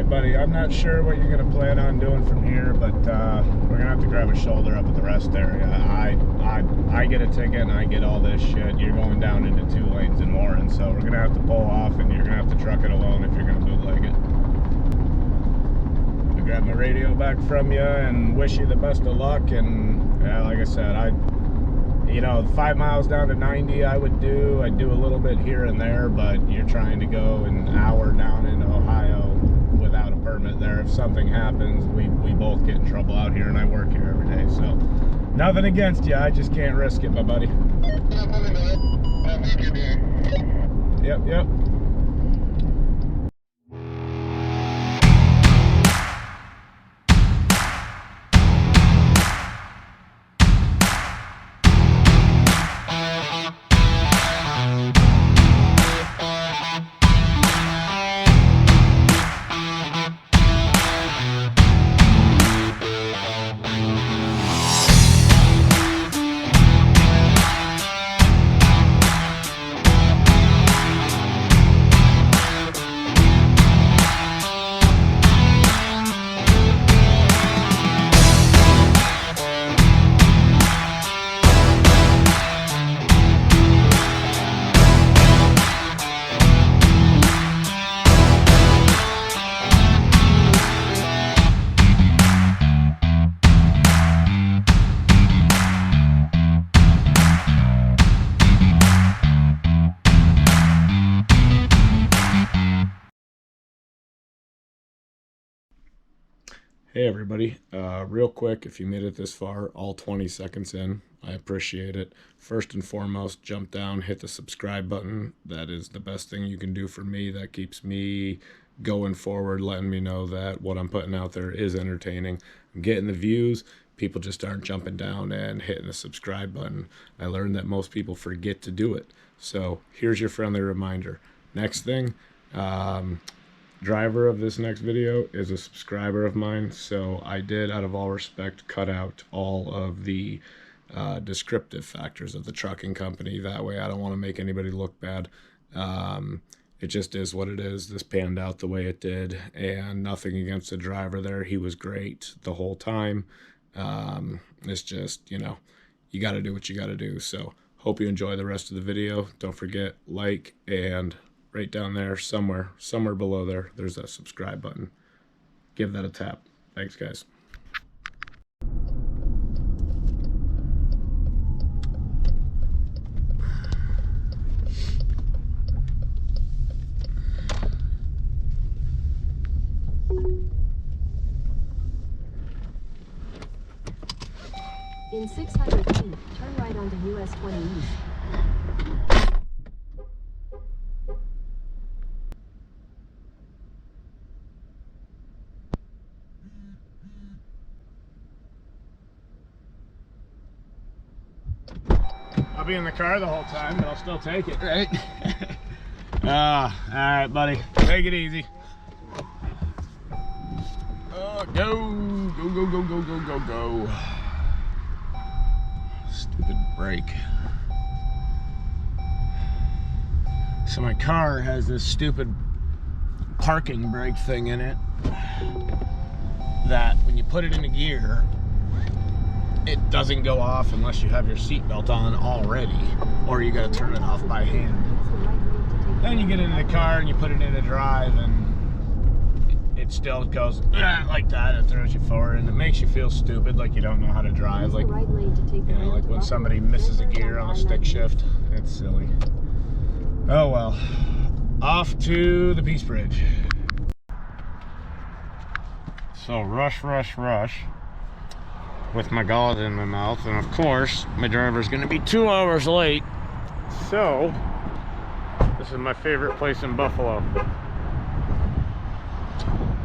Alright, buddy, I'm not sure what you're going to plan on doing from here, but we're going to have to grab a shoulder up at the rest area. I get a ticket and I get all this shit. You're going down into 2 lanes in Warren, so we're going to have to pull off and you're going to have to truck it alone if you're going to bootleg it. I grab my radio back from you and wish you the best of luck. And yeah, like I said, you know, 5 miles down to 90 I'd do a little bit here and there, but you're trying to go an hour down into Ohio without a permit there. If something happens, we both get in trouble out here, and I work here every day, so nothing against you, I just can't risk it, my buddy. Yep. Hey everybody, real quick, if you made it this far, all 20 seconds in, I appreciate it. First and foremost, jump down, hit the subscribe button. That is the best thing you can do for me. That keeps me going forward, letting me know that what I'm putting out there is entertaining. I'm getting the views. People just aren't jumping down and hitting the subscribe button. I learned that most people forget to do it. So here's your friendly reminder. Next thing, driver of this next video is a subscriber of mine, so I did, out of all respect, cut out all of the descriptive factors of the trucking company. That way I don't want to make anybody look bad. It just is what it is. This panned out the way it did, and nothing against the driver there. He was great the whole time. It's just, you know, you got to do what you got to do. So hope you enjoy the rest of the video. Don't forget, like, and right down there, somewhere below there, there's that subscribe button. Give that a tap. Thanks, guys. In 600 feet, turn right onto US 20 East. I'll be in the car the whole time, but I'll still take it, right? All right, buddy. Take it easy. Go. Stupid brake. So my car has this stupid parking brake thing in it that when you put it into gear, it doesn't go off unless you have your seatbelt on already, or you got to turn it off by hand. Then you get into the car and you put it into drive, and it still goes like that. It throws you forward, and it makes you feel stupid, like you don't know how to drive. Like, you know, like when somebody misses a gear on a stick shift. It's silly. Oh well. Off to the Peace Bridge. So rush with my gauze in my mouth, and of course my driver's gonna be 2 hours late. So this is my favorite place in Buffalo.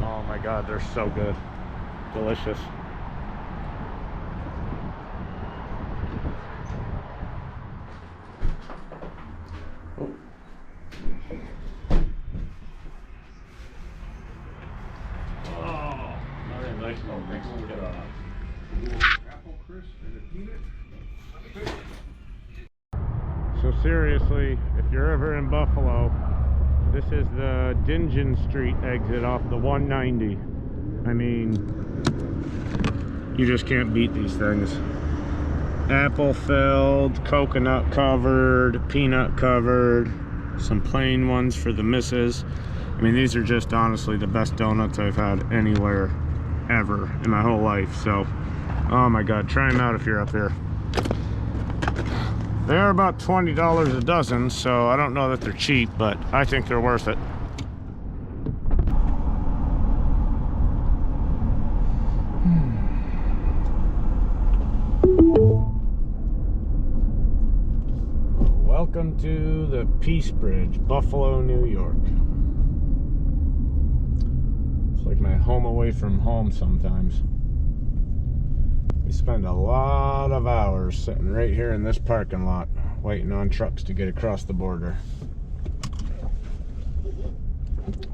Oh my god, they're so good. Delicious. So seriously, if you're ever in Buffalo, This is the Dingen Street exit off the 190. I mean, you just can't beat these things. Apple filled, coconut covered, peanut covered, some plain ones for the misses. I mean, these are just honestly the best donuts I've had anywhere ever in my whole life. So, oh my God, try them out if you're up here. They are about $20 a dozen, so I don't know that they're cheap, but I think they're worth it. Welcome to the Peace Bridge, Buffalo, New York. It's like my home away from home sometimes. We spend a lot of hours sitting right here in this parking lot, waiting on trucks to get across the border.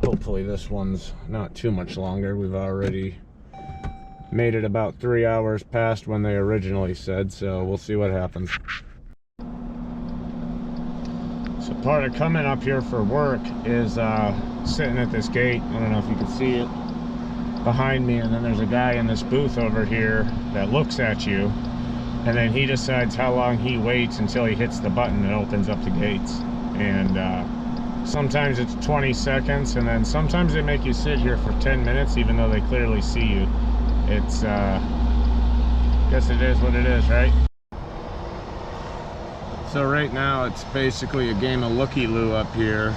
Hopefully this one's not too much longer. We've already made it about 3 hours past when they originally said, so we'll see what happens. So part of coming up here for work is sitting at this gate. I don't know if you can see it behind me, and then there's a guy in this booth over here that looks at you, and then he decides how long he waits until he hits the button that opens up the gates. And sometimes it's 20 seconds, and then sometimes they make you sit here for 10 minutes even though they clearly see you. It's guess it is what it is, right? So right now it's basically a game of looky-loo up here.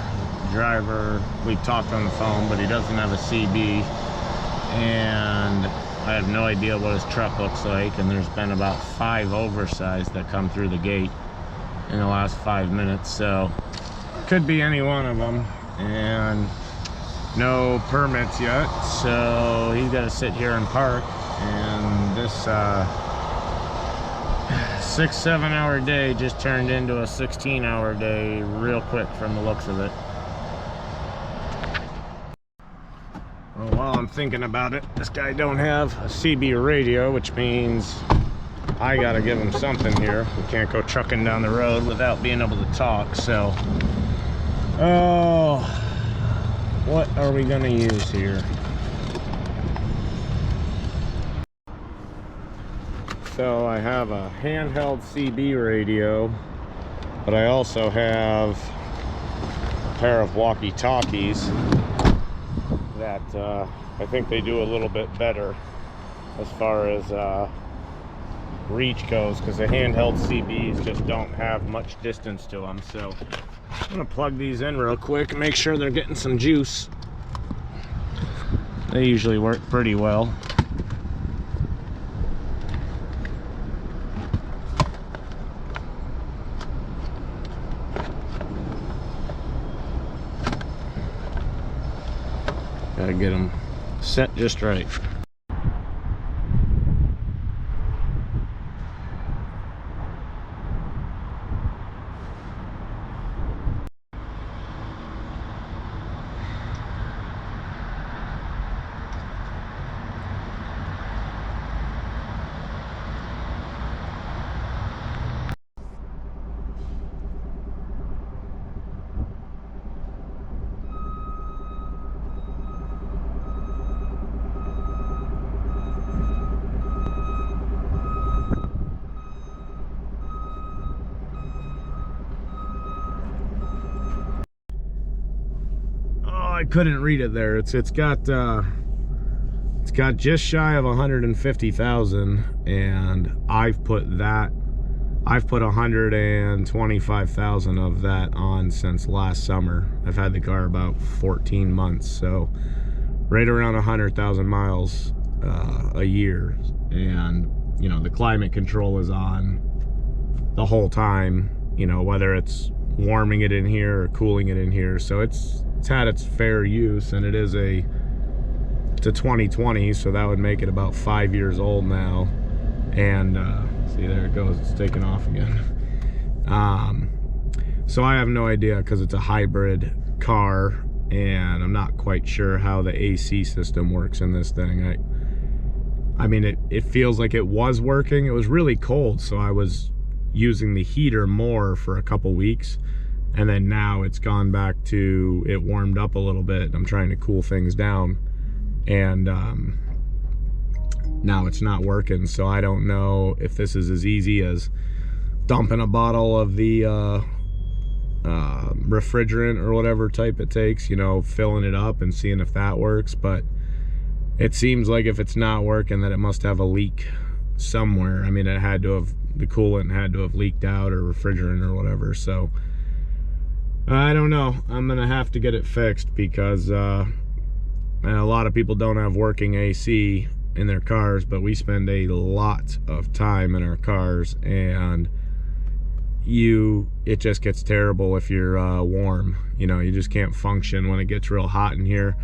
Driver, we talked on the phone, but he doesn't have a CB, and I have no idea what his truck looks like, and there's been about 5 oversized that come through the gate in the last 5 minutes, so could be any one of them, and no permits yet, so he's got to sit here and park. And this 6-7 hour day just turned into a 16-hour day real quick from the looks of it. Well, while I'm thinking about it, this guy don't have a CB radio, which means I gotta give him something here. We can't go trucking down the road without being able to talk, so oh, what are we gonna use here? So I have a handheld CB radio, but I also have a pair of walkie-talkies that I think they do a little bit better as far as reach goes, because the handheld CBs just don't have much distance to them. So I'm gonna plug these in real quick and make sure they're getting some juice. They usually work pretty well. Gotta get them set just right. I couldn't read it there. It's got just shy of 150,000, and I've put 125,000 of that on since last summer. I've had the car about 14 months, so right around 100,000 miles a year. And you know, the climate control is on the whole time, you know, whether it's warming it in here or cooling it in here. So it's had its fair use, and it's a 2020, so that would make it about 5 years old now. And see, there it goes, it's taking off again. So I have no idea, because it's a hybrid car, and I'm not quite sure how the AC system works in this thing. I mean, it feels like it was working. It was really cold, so I was using the heater more for a couple weeks, and then now it's gone back to, it warmed up a little bit. I'm trying to cool things down, and now it's not working. So I don't know if this is as easy as dumping a bottle of the refrigerant or whatever type it takes, you know, filling it up and seeing if that works. But it seems like if it's not working, that it must have a leak somewhere. I mean, it had to have, the coolant had to have leaked out, or refrigerant or whatever. So I don't know. I'm gonna have to get it fixed, because a lot of people don't have working AC in their cars, but we spend a lot of time in our cars, and it just gets terrible if you're warm. You know, you just can't function when it gets real hot in here.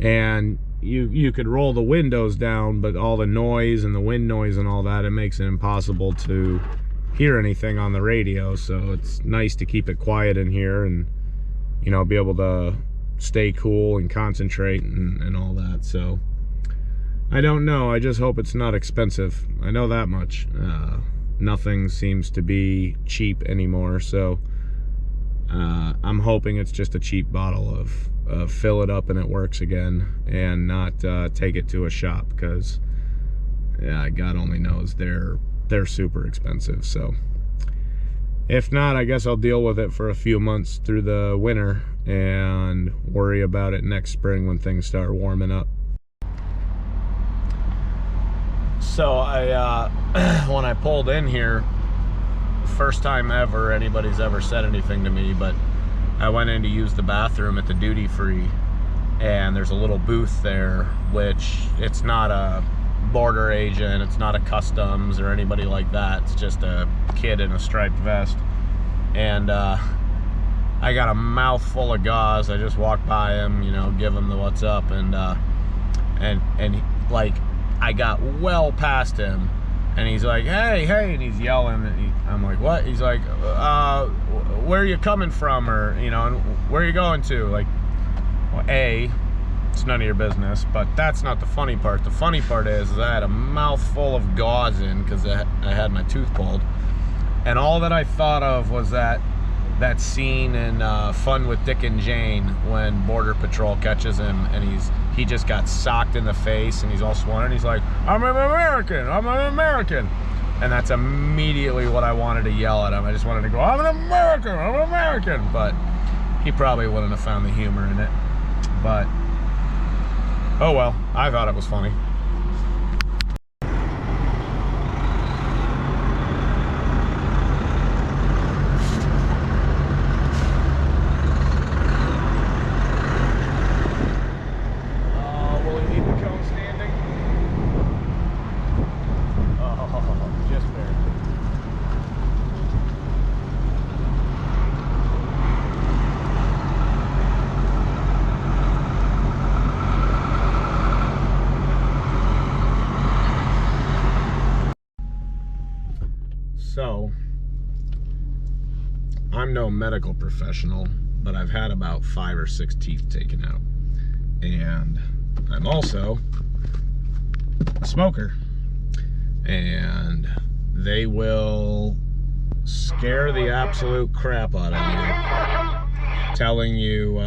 And you could roll the windows down, but all the noise and the wind noise and all that, it makes it impossible to hear anything on the radio. So it's nice to keep it quiet in here, and, you know, be able to stay cool and concentrate and all that. So I don't know. I just hope it's not expensive. I know that much. Nothing seems to be cheap anymore, so I'm hoping it's just a cheap bottle of fill it up and it works again, and not take it to a shop, because yeah, God only knows they're super expensive. So if not, I guess I'll deal with it for a few months through the winter and worry about it next spring when things start warming up. So I when I pulled in here, first time ever anybody's ever said anything to me, but I went in to use the bathroom at the duty free, and there's a little booth there, which it's not a border agent, it's not a customs or anybody like that. It's just a kid in a striped vest, and I got a mouthful of gauze. I just walked by him, you know, give him the what's up, and like, I got well past him, and he's like, hey, and he's yelling, and I'm like, what? He's like, where are you coming from, or, you know, and where are you going to? Like, well, A, it's none of your business, but that's not the funny part. The funny part is I had a mouthful of gauze in, because I had my tooth pulled, and all that I thought of was that scene in Fun with Dick and Jane, when Border Patrol catches him, and he just got socked in the face, and he's all swollen, and he's like, I'm an American, and that's immediately what I wanted to yell at him. I just wanted to go, I'm an American, but he probably wouldn't have found the humor in it. But oh well, I thought it was funny. So, I'm no medical professional, but I've had about 5 or 6 teeth taken out. And I'm also a smoker. And they will scare the absolute crap out of you, telling you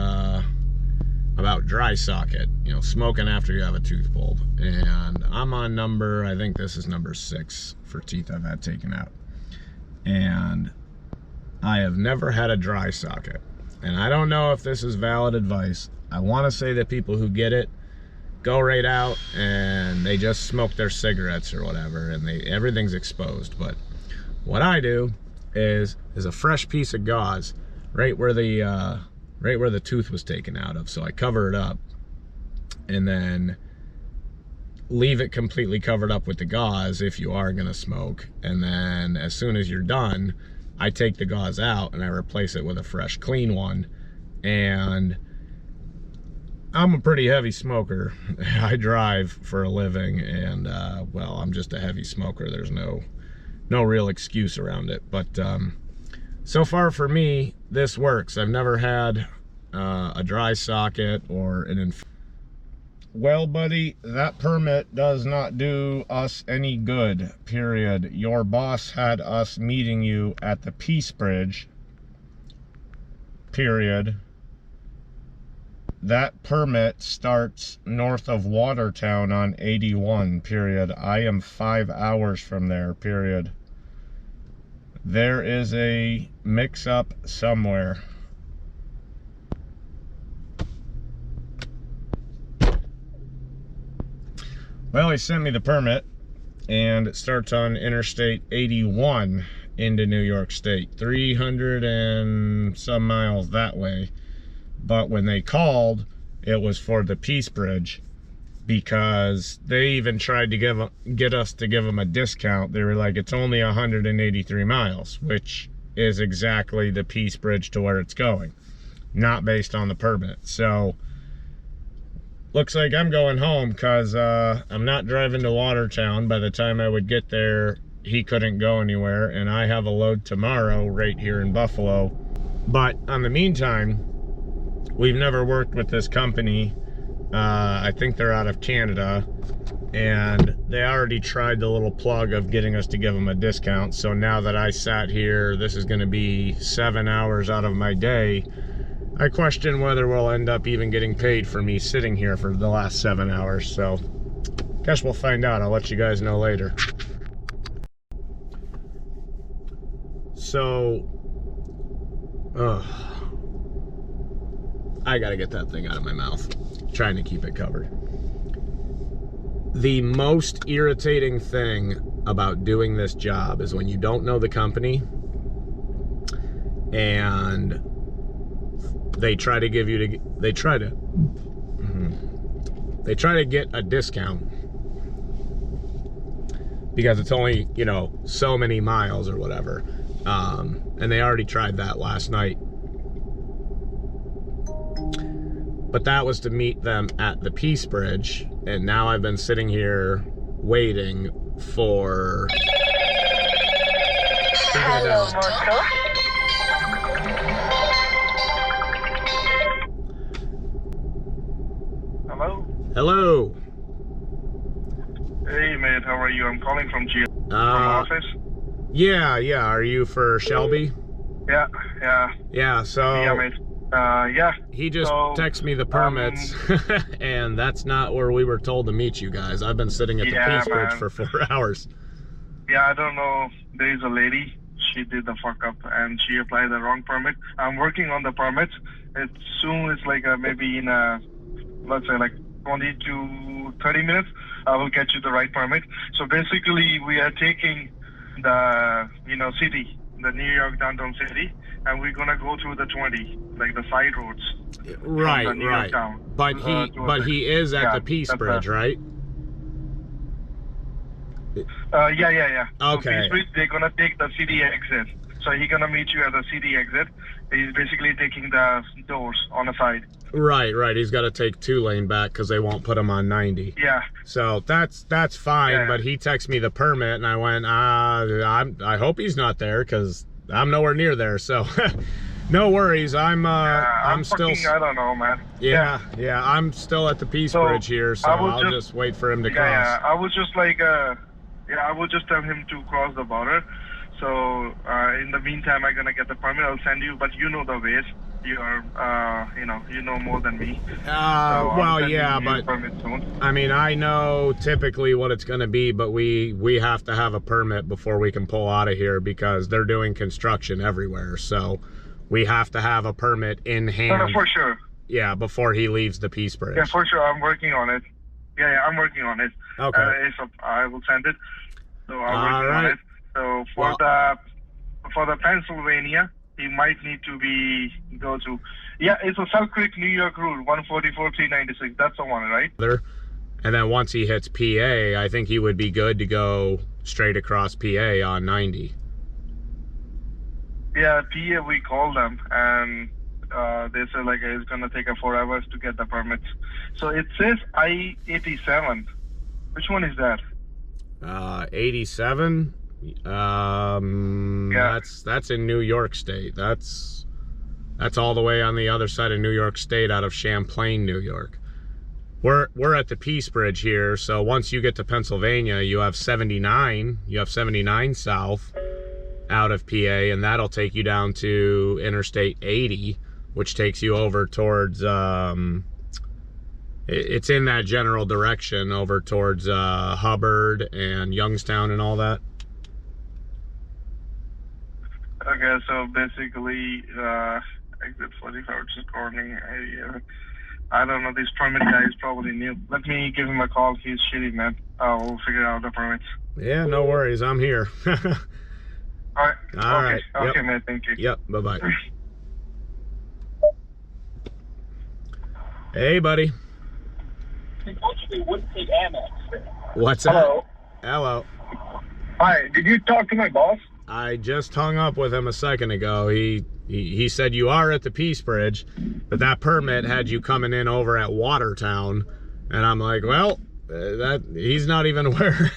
about dry socket, you know, smoking after you have a tooth pulled. And I'm on number, I think this is number 6 for teeth I've had taken out. And I have never had a dry socket. And I don't know if this is valid advice. I want to say that people who get it go right out and they just smoke their cigarettes or whatever, and everything's exposed. But what I do is a fresh piece of gauze right where the tooth was taken out of. So I cover it up and then leave it completely covered up with the gauze if you are gonna smoke. And then as soon as you're done, I take the gauze out and I replace it with a fresh, clean one. And I'm a pretty heavy smoker. I drive for a living, and well, I'm just a heavy smoker. There's no real excuse around it. But so far for me, this works. I've never had a dry socket or an well, buddy, that permit does not do us any good, period. Your boss had us meeting you at the Peace Bridge period. That permit starts north of Watertown on 81, period. I am 5 hours from there, period. There is a mix-up somewhere. Well, he sent me the permit, and it starts on Interstate 81 into New York State, 300 and some miles that way. But when they called, it was for the Peace Bridge, because they even tried to get us to give them a discount. They were like, it's only 183 miles, which is exactly the Peace Bridge to where it's going, not based on the permit. So looks like I'm going home, because I'm not driving to Watertown. By the time I would get there, he couldn't go anywhere, and I have a load tomorrow right here in Buffalo. But in the meantime, we've never worked with this company. I think they're out of Canada, and they already tried the little plug of getting us to give them a discount. So now that I sat here, this is going to be 7 hours out of my day. I question whether we'll end up even getting paid for me sitting here for the last 7 hours. So guess we'll find out. I'll let you guys know later. So I gotta get that thing out of my mouth. Trying to keep it covered. The most irritating thing about doing this job is when you don't know the company and they try to give you they try to get a discount because it's only, you know, so many miles or whatever. And they already tried that last night. But that was to meet them at the Peace Bridge, and now I've been sitting here waiting for... Hello, Moscow. Hello? Hello. Hey, man, how are you? I'm calling from from office. Yeah. Are you for Shelby? Yeah. Yeah, so... Yeah, mate. Yeah. He just texted me the permits, and that's not where we were told to meet you guys. I've been sitting at the Peace Bridge for 4 hours. Yeah, I don't know. There's a lady. She did the fuck up, and she applied the wrong permit. I'm working on the permits. It's soon. It's like maybe in let's say like 20 to 30 minutes. I will get you the right permit. So basically, we are taking the city, the New York downtown city, and we're gonna go through the 20, like the side roads. Right. But he is at the Peace Bridge, right? Yeah. Okay. So Peace Bridge, they're gonna take the city exit. So he's gonna meet you at the city exit. He's basically taking the doors on the side. Right. He's got to take 2-lane back because they won't put him on 90. Yeah. So that's fine. Yeah. But he texted me the permit, and I went, I hope he's not there because I'm nowhere near there. So no worries. I'm still. I don't know, man. Yeah. I'm still at the Peace Bridge here, so I'll just wait for him to cross. Yeah. I was just like, I will just tell him to cross the border. So in the meantime, I'm gonna get the permit. I'll send you, but you know the ways. You are, you know more than me. Well, yeah, but I mean, I know typically what it's going to be, but we have to have a permit before we can pull out of here because they're doing construction everywhere. So we have to have a permit in hand. No, for sure. Yeah, before he leaves the Peace Bridge. Yeah, for sure. I'm working on it. Yeah, I'm working on it. Okay. So I will send it. So I'm working on it. So for the Pennsylvania, he might need to go to. Yeah, it's a Salt Creek, New York route, 144-396. That's the one, right? And then once he hits PA, I think he would be good to go straight across PA on 90. Yeah, PA, we called them, and they said like it's gonna take 4 hours to get the permits. So it says I-87. Which one is that? 87. Yeah. That's in New York State. That's all the way on the other side of New York State, out of Champlain, New York. We're at the Peace Bridge here, so once you get to Pennsylvania, you have 79. You have 79 south out of PA, and that'll take you down to Interstate 80. which takes you over towards, it's in that general direction over towards Hubbard and Youngstown and all that. Okay, so basically, exit 45, which is Corning area. I don't know, this permit guy is probably new. Let me give him a call. He's shitty, man. I'll figure out the permits. Yeah, no worries. I'm here. Alright. All right. Okay, Yep. man. Thank you. Yep. Bye-bye. Hey, buddy. Actually wouldn't take Amex. What's up? Hello. Hello. Hi, did you talk to my boss? I just hung up with him a second ago. He said you are at the Peace Bridge, but that permit had you coming in over at Watertown, and I'm like, well, that he's not even where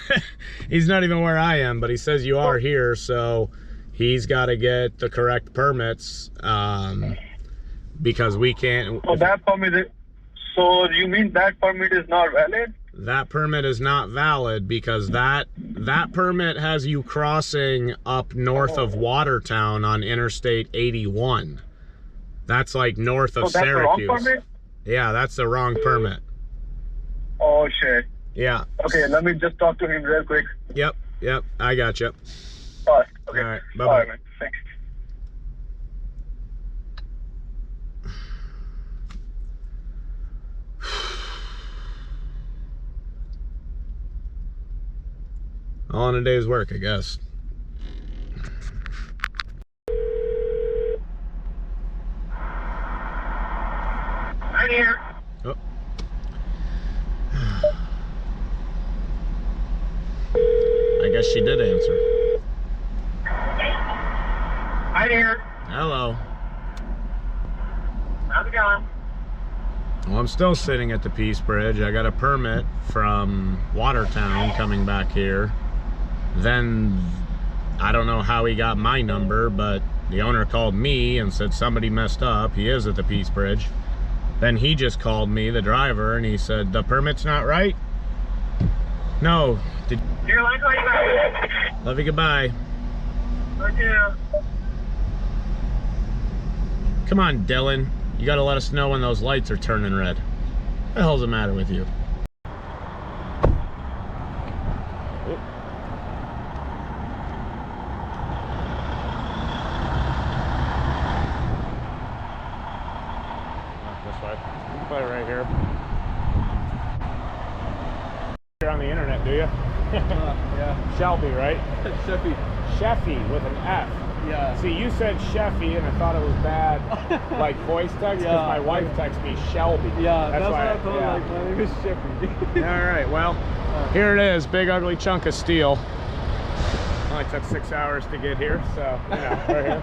he's not even where I am, but he says you are here, so he's got to get the correct permits because we can't. So that permit is, so you mean that permit is not valid? That permit is not valid because that permit has you crossing up north of Watertown on Interstate 81. That's like north of So that's Syracuse. the wrong permit? Yeah, that's the wrong permit. Oh shit. Yeah. Okay, let me just talk to him real quick. Yep. I got you. Alright, okay. All right, bye-bye. Alright, man. Thanks. All in a day's work, I guess. Right here. Oh. I guess she did answer. Right here. Hello. How's it going? Well, I'm still sitting at the Peace Bridge. I got a permit from Watertown coming back here. Then I don't know how he got my number, but the owner called me and said somebody messed up. He is at the Peace Bridge. Then he just called me, the driver, and he said the permit's not right. No. Here, let me call you back. Love you, goodbye. Thank you. Come on, Dylan. You gotta let us know when those lights are turning red. What the hell's the matter with you? This way. You can play right here. You're on the internet, do you? Yeah. Shelby, right? Sheffy. Sheffy with an F. Yeah. See, you said Sheffy, and I thought it was bad, like voice text, because Yeah. my wife texted me Shelby. Yeah, that's what why I thought. yeah. Like, my name is Sheffy. All right, well, here it is, big ugly chunk of steel. Only took 6 hours to get here, so, you know, we're here.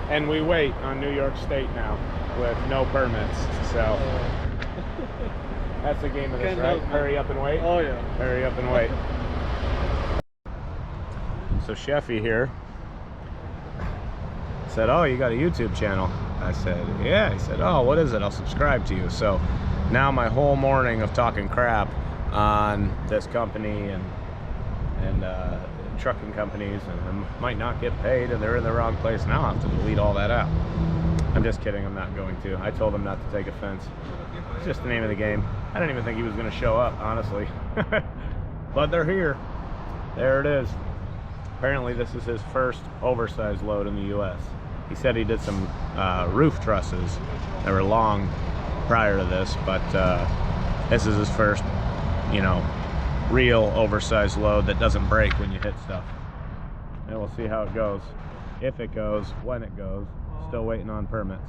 And we wait on New York State now with no permits, so that's the game of this, Can't right? help, man. Hurry up and wait? Oh yeah. Hurry up and wait. So Sheffy here said, oh, you got a YouTube channel? I said, yeah. He said, oh, what is it? I'll subscribe to you. So now my whole morning of talking crap on this company and trucking companies and I might not get paid and they're in the wrong place. Now I'll have to delete all that out. I'm just kidding. I'm not going to. I told him not to take offense. It's just the name of the game. I didn't even think he was going to show up, honestly. But they're here. There it is. Apparently this is his first oversized load in the U.S. He said he did some roof trusses that were long prior to this, but this is his first, you know, real oversized load that doesn't break when you hit stuff. And we'll see how it goes. If it goes, when it goes. Still waiting on permits.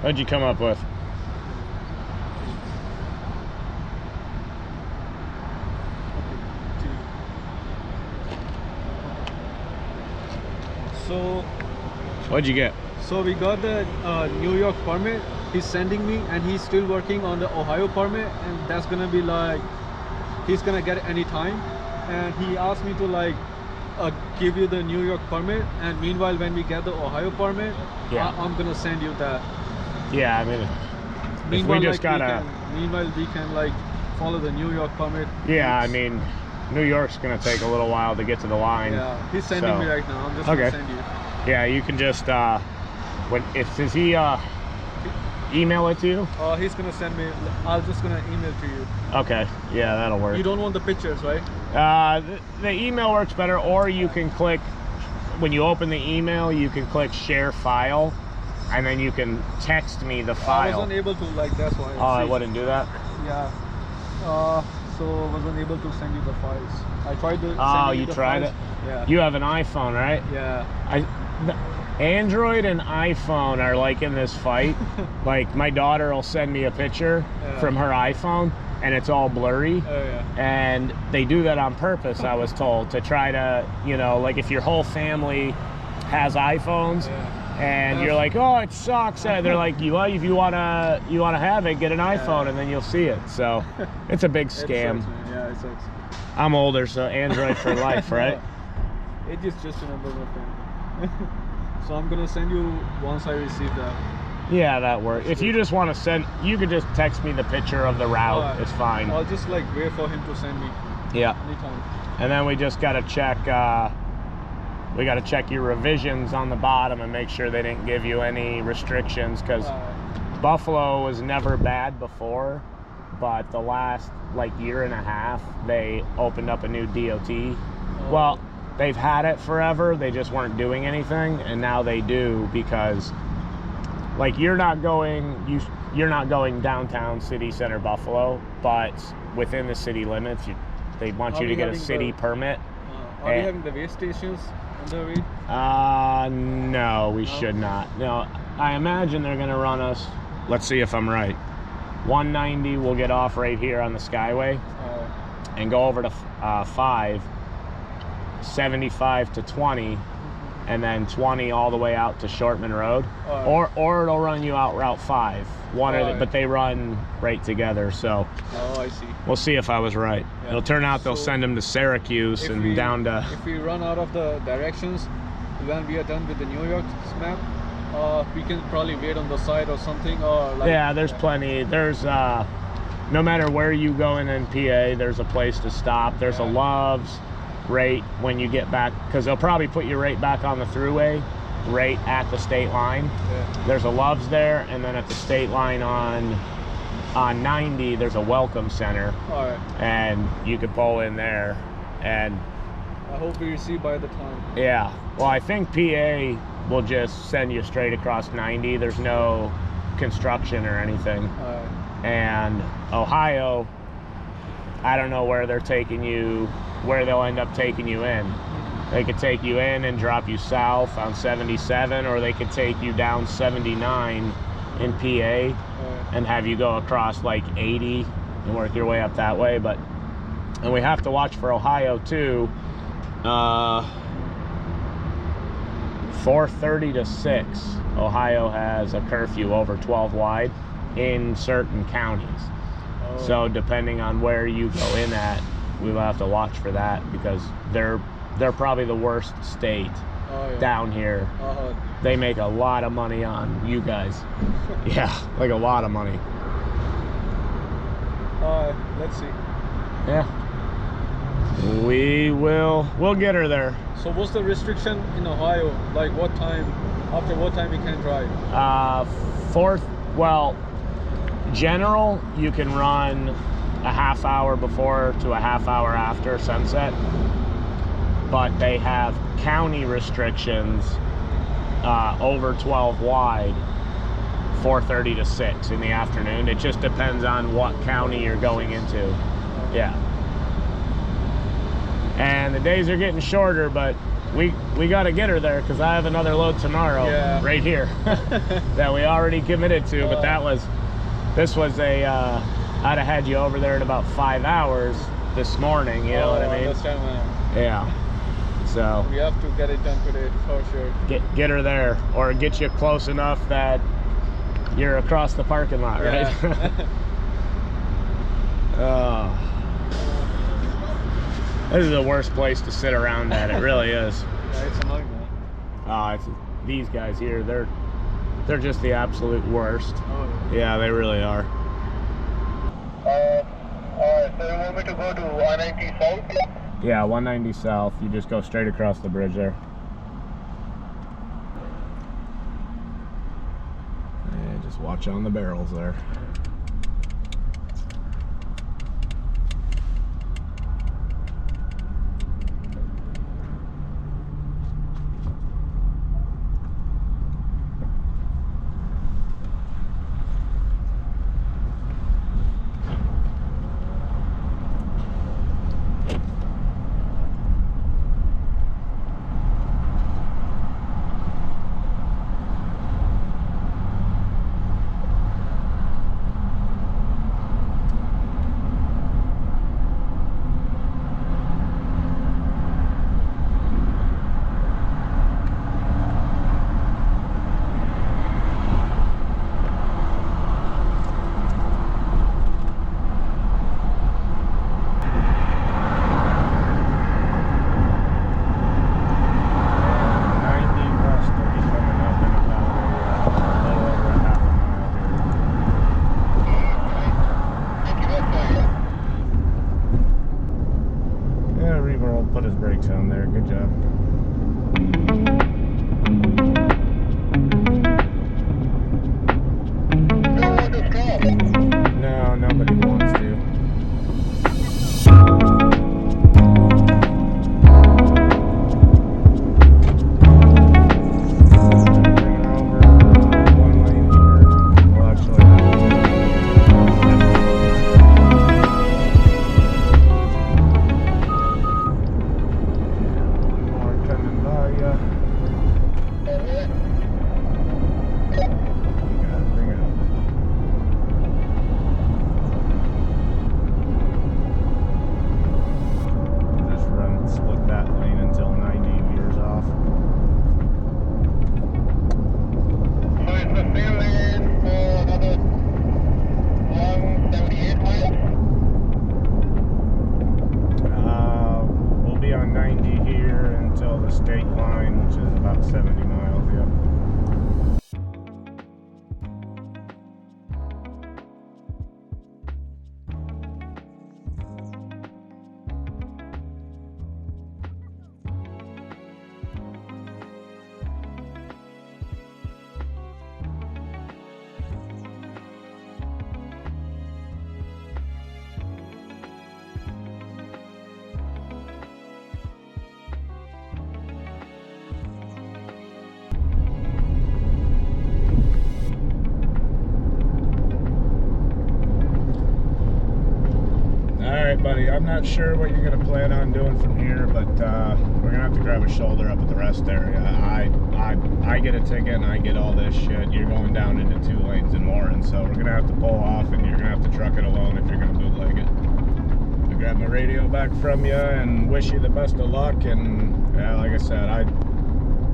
What'd you come up with? So What'd you get? we got the New York permit. He's sending me, and he's still working on the Ohio permit, and that's gonna be like he's gonna get it any time. And he asked me to like give you the New York permit, and meanwhile, when we get the Ohio permit, Yeah. I'm gonna send you that. Yeah, I mean, if we Meanwhile, just gotta. we can like follow the New York permit. Yeah, I mean, New York's gonna take a little while to get to the line. Yeah, he's sending so- me right now. I'm just Okay. gonna send you. Yeah, you can just does he email it to you? He's gonna send me. I'm just gonna email to you. Okay, yeah, that'll work. You don't want the pictures, right? The email works better, or you can click, when you open the email, you can click share file, and then you can text me the I file. wasn't able to, like, that's why. Oh, I wouldn't do that? Yeah. So I wasn't able to send you the files. I tried to. Oh, send you the tried files. it? Yeah. You have an iPhone, right? Yeah. Android and iPhone are like in this fight. Like, my daughter will send me a picture Yeah. from her iPhone, and it's all blurry. Oh yeah. And they do that on purpose, I was told, to try to, you know, like if your whole family has iPhones, Yeah. and you're like, oh, it sucks, and they're like, if you wanna have it, get an iPhone, Yeah. and then you'll see it. So it's a big It scam. sucks, man. Yeah, it sucks. I'm older, so Android for life, right? It is just a number, my friend. So I'm gonna send you once I receive that. Yeah, that works. If you just want to send, you could just text me the picture of the route. Alright. It's fine. I'll just like wait for him to send me Yeah. anytime. And then we just got to check, we got to check your revisions on the bottom and make sure they didn't give you any restrictions, because Buffalo was never bad before, but the last like year and a half, they opened up a new DOT. Well, they've had it forever, they just weren't doing anything, and now they do, because like you're not going downtown city center Buffalo, but within the city limits, they want you to get a city permit. Are we having the way stations on the way? No, we should not. No, I imagine they're gonna run us, let's see if I'm right, 190, we'll get off right here on the Skyway and go over to 5, 75 to 20, and then 20 all the way out to Shortman Road. Or it'll run you out Route 5. But they run right together, so Oh, I see. we'll see if I was right. Yeah. It'll turn out they'll So, send them to Syracuse and down to... If we run out of the directions when we are done with the New York map, we can probably wait on the side or something, or like. Yeah, there's plenty. There's no matter where you go in PA, there's a place to stop. There's a Love's right when you get back, because they'll probably put you right back on the thruway, right at the state line. Yeah. There's a Love's there, and then at the state line on 90, there's a Welcome Center, All right. and you could pull in there. And I hope we receive by the time. yeah, well, I think PA will just send you straight across 90. There's no construction or anything. All right. And Ohio, I don't know where they're taking you, where they'll end up taking you in. They could take you in and drop you south on 77, or they could take you down 79 in PA and have you go across like 80 and work your way up that way. And we have to watch for Ohio too. 4:30 to 6, Ohio has a curfew over 12 wide in certain counties. So depending on where you go in at, we will have to watch for that, because they're probably the worst state down here. They make a lot of money on you guys. Yeah, like a lot of money. Let's see. Yeah. We'll get her there. So what's the restriction in Ohio? Like what time, after what time we can drive? Well, general, you can run a half hour before to a half hour after sunset, but they have county restrictions over 12 wide, 4:30 to 6 in the afternoon. It just depends on what county you're going into. Yeah. And the days are getting shorter, but we got to get her there, because I have another load tomorrow right here that we already committed to. But this was I'd have had you over there in about 5 hours this morning. You know what I mean? Understand, man. Yeah. So we have to get it done today for sure. Get her there, or get you close enough that you're across the parking lot, right? This is the worst place to sit around at. It really is. Yeah, it's annoying, man. These guys here, they're just the absolute worst. Oh, Yeah, they really are. Alright, so you want me to go to 190 South? Yeah, 190 south. You just go straight across the bridge there. And just watch on the barrels there. Put his brakes on there. Good job. No, nobody wants to. State line, which is about 70 miles, yeah. Buddy, I'm not sure what you're gonna plan on doing from here, but we're gonna have to grab a shoulder up at the rest area. I get a ticket and I get all this shit. You're going down into 2 lanes and more, and so we're gonna have to pull off, and you're gonna have to truck it alone if you're gonna bootleg it. I grab my radio back from you and wish you the best of luck. And yeah, like I said,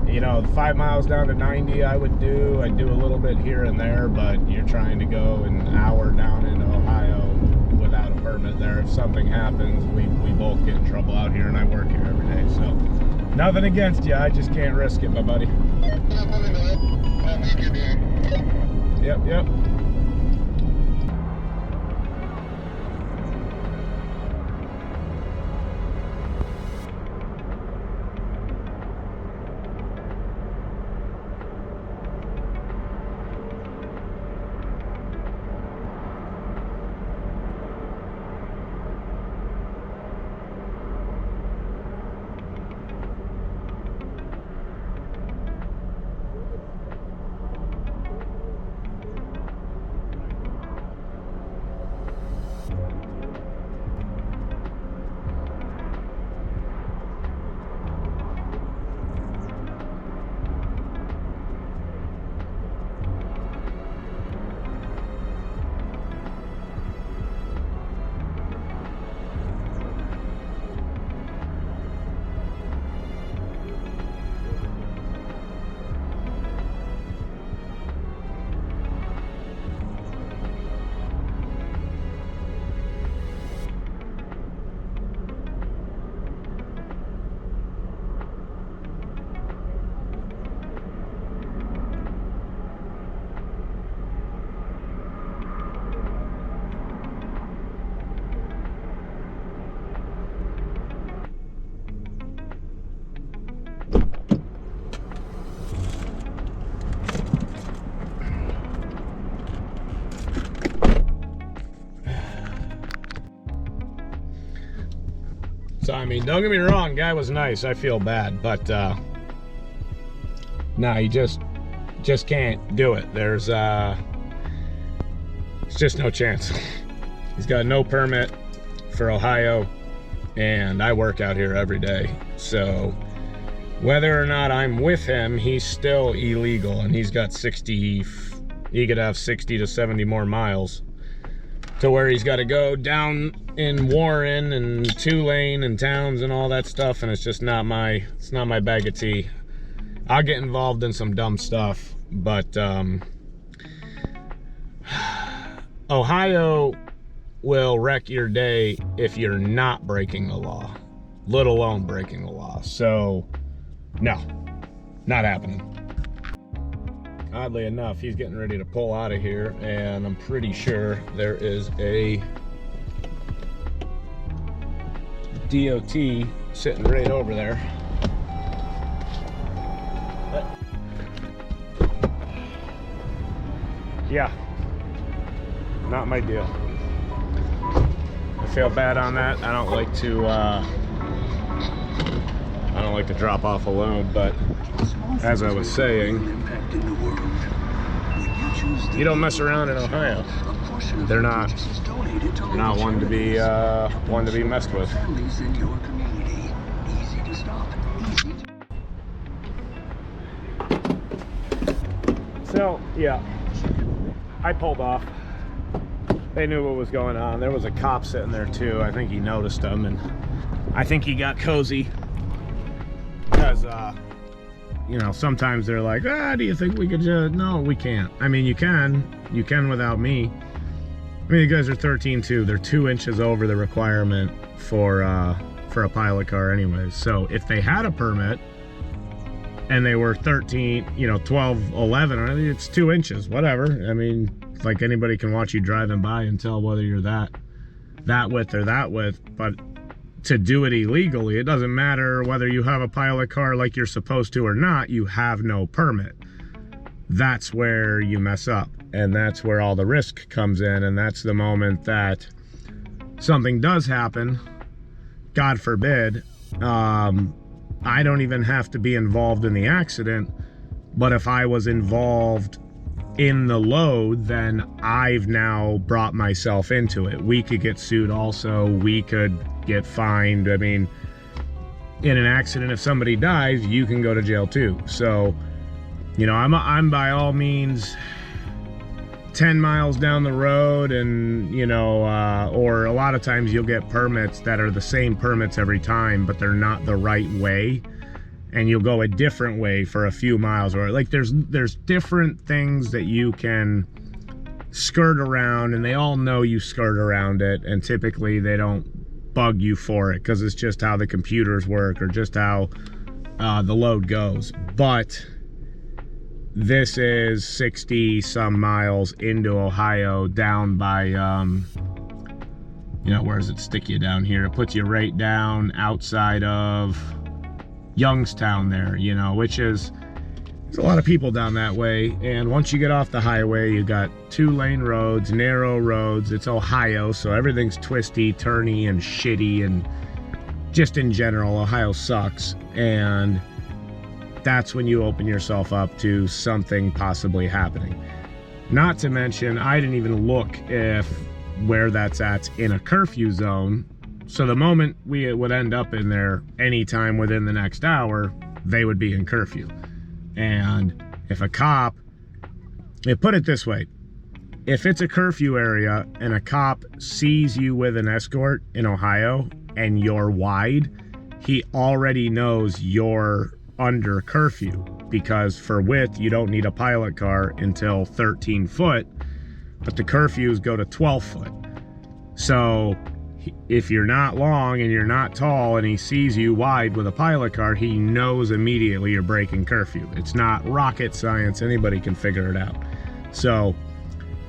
you know, 5 miles down to 90 I'd do a little bit here and there, but you're trying to go an hour down into Ohio without a permit there. If something happens, we both get in trouble out here, and I work here every day, so nothing against you, I just can't risk it, my buddy. Yep. So, I mean, don't get me wrong, guy was nice. I feel bad, but nah, you just can't do it. There's it's just no chance. He's got no permit for Ohio, and I work out here every day. So whether or not I'm with him, he's still illegal, and he's got 60, he could have 60 to 70 more miles to where he's got to go down in Warren and Tulane and Towns and all that stuff, and it's just not my, it's not my bag of tea. I'll get involved in some dumb stuff, but Ohio will wreck your day if you're not breaking the law, let alone breaking the law. So no, not happening. Oddly enough, he's getting ready to pull out of here, and I'm pretty sure there is a DOT sitting right over there. Yeah, not my deal. I feel bad on that. I don't like to drop off alone, but as I was saying, you don't mess around in Ohio. They're not one to be messed with. So yeah, I pulled off. They knew what was going on. There was a cop sitting there too. I think he noticed them, and I think he got cozy because you know, sometimes they're like, do you think we could just, no, we can't. I mean, you can without me. I mean, you guys are 13 too. They're 2 inches over the requirement for a pilot car anyways. So if they had a permit and they were 13, you know, 12, 11, it's 2 inches, whatever. I mean, like, anybody can watch you driving by and tell whether you're that width or that width. But to do it illegally, it doesn't matter whether you have a pilot car like you're supposed to or not, you have no permit. That's where you mess up, and that's where all the risk comes in, and that's the moment that something does happen, God forbid. I don't even have to be involved in the accident, but if I was involved in the load, then I've now brought myself into it. We could get sued also, we could get fined. I mean, in an accident, if somebody dies, you can go to jail too. So, you know, I'm by all means 10 miles down the road, and you know, or a lot of times you'll get permits that are the same permits every time, but they're not the right way, and you'll go a different way for a few miles, or like there's different things that you can skirt around, and they all know you skirt around it, and typically they don't bug you for it because it's just how the computers work, or just how the load goes. But this is 60 some miles into Ohio, down by you know, where does it stick you down here? It puts you right down outside of Youngstown there, you know, which is, there's a lot of people down that way. And once you get off the highway, you got 2-lane roads, narrow roads. It's Ohio, so everything's twisty, turny, and shitty, and just in general, Ohio sucks. And that's when you open yourself up to something possibly happening. Not to mention, I didn't even look if where that's at in a curfew zone. So the moment we would end up in there anytime within the next hour, they would be in curfew. And if a cop, put it this way, if it's a curfew area and a cop sees you with an escort in Ohio and you're wide, he already knows you're under curfew, because for width you don't need a pilot car until 13 foot, but the curfews go to 12 foot. So if you're not long and you're not tall and he sees you wide with a pilot car, he knows immediately you're breaking curfew. It's not rocket science, anybody can figure it out. So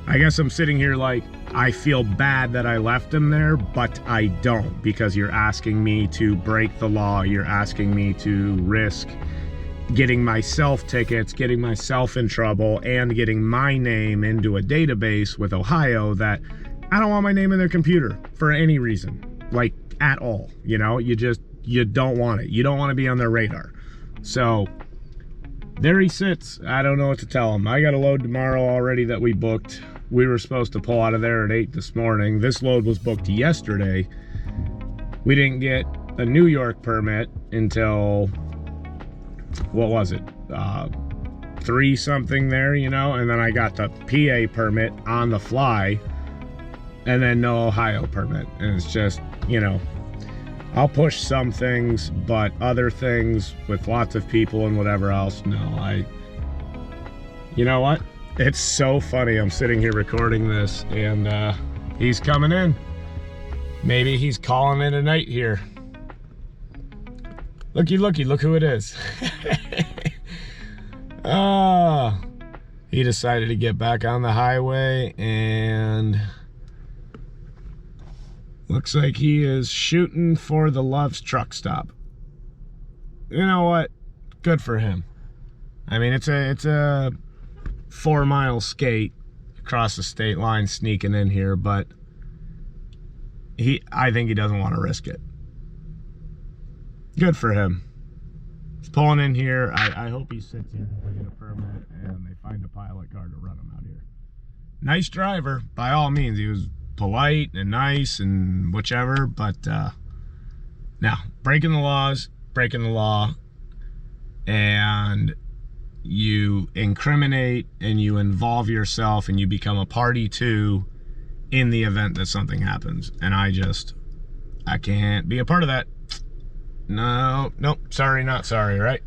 I guess I'm sitting here like, I feel bad that I left him there, but I don't, because you're asking me to break the law. You're asking me to risk getting myself tickets, getting myself in trouble, and getting my name into a database with Ohio that I don't want my name in their computer for any reason. Like, at all. You know, you don't want it. You don't want to be on their radar. So there he sits. I don't know what to tell him. I got a load tomorrow already that we booked. We were supposed to pull out of there at 8 this morning. This load was booked yesterday. We didn't get a New York permit until, what was it? 3 something there, you know, and then I got the PA permit on the fly, and then no Ohio permit. And it's just, you know, I'll push some things, but other things with lots of people and whatever else, no. You know what? It's so funny. I'm sitting here recording this, and he's coming in. Maybe he's calling it a night here. Looky, look who it is. He decided to get back on the highway, and looks like he is shooting for the Love's truck stop. You know what? Good for him. I mean, it's a 4-mile skate across the state line sneaking in here, but I think he doesn't want to risk it. Good for him. He's pulling in here. I hope he sits here to get a permit and they find a pilot car to run him out here. Nice driver, by all means. He was polite and nice and whichever, but now breaking the law, and you incriminate and you involve yourself and you become a party to in the event that something happens. And I can't be a part of that. No, nope, sorry, not sorry, right?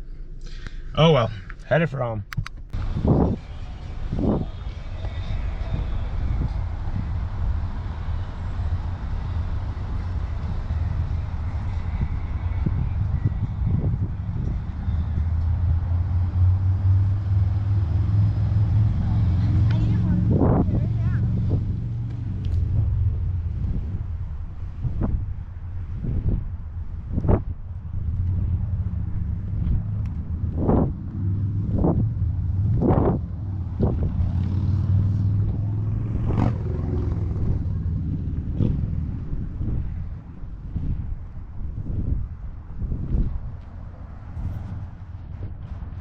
Oh well, headed for home.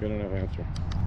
Good enough answer.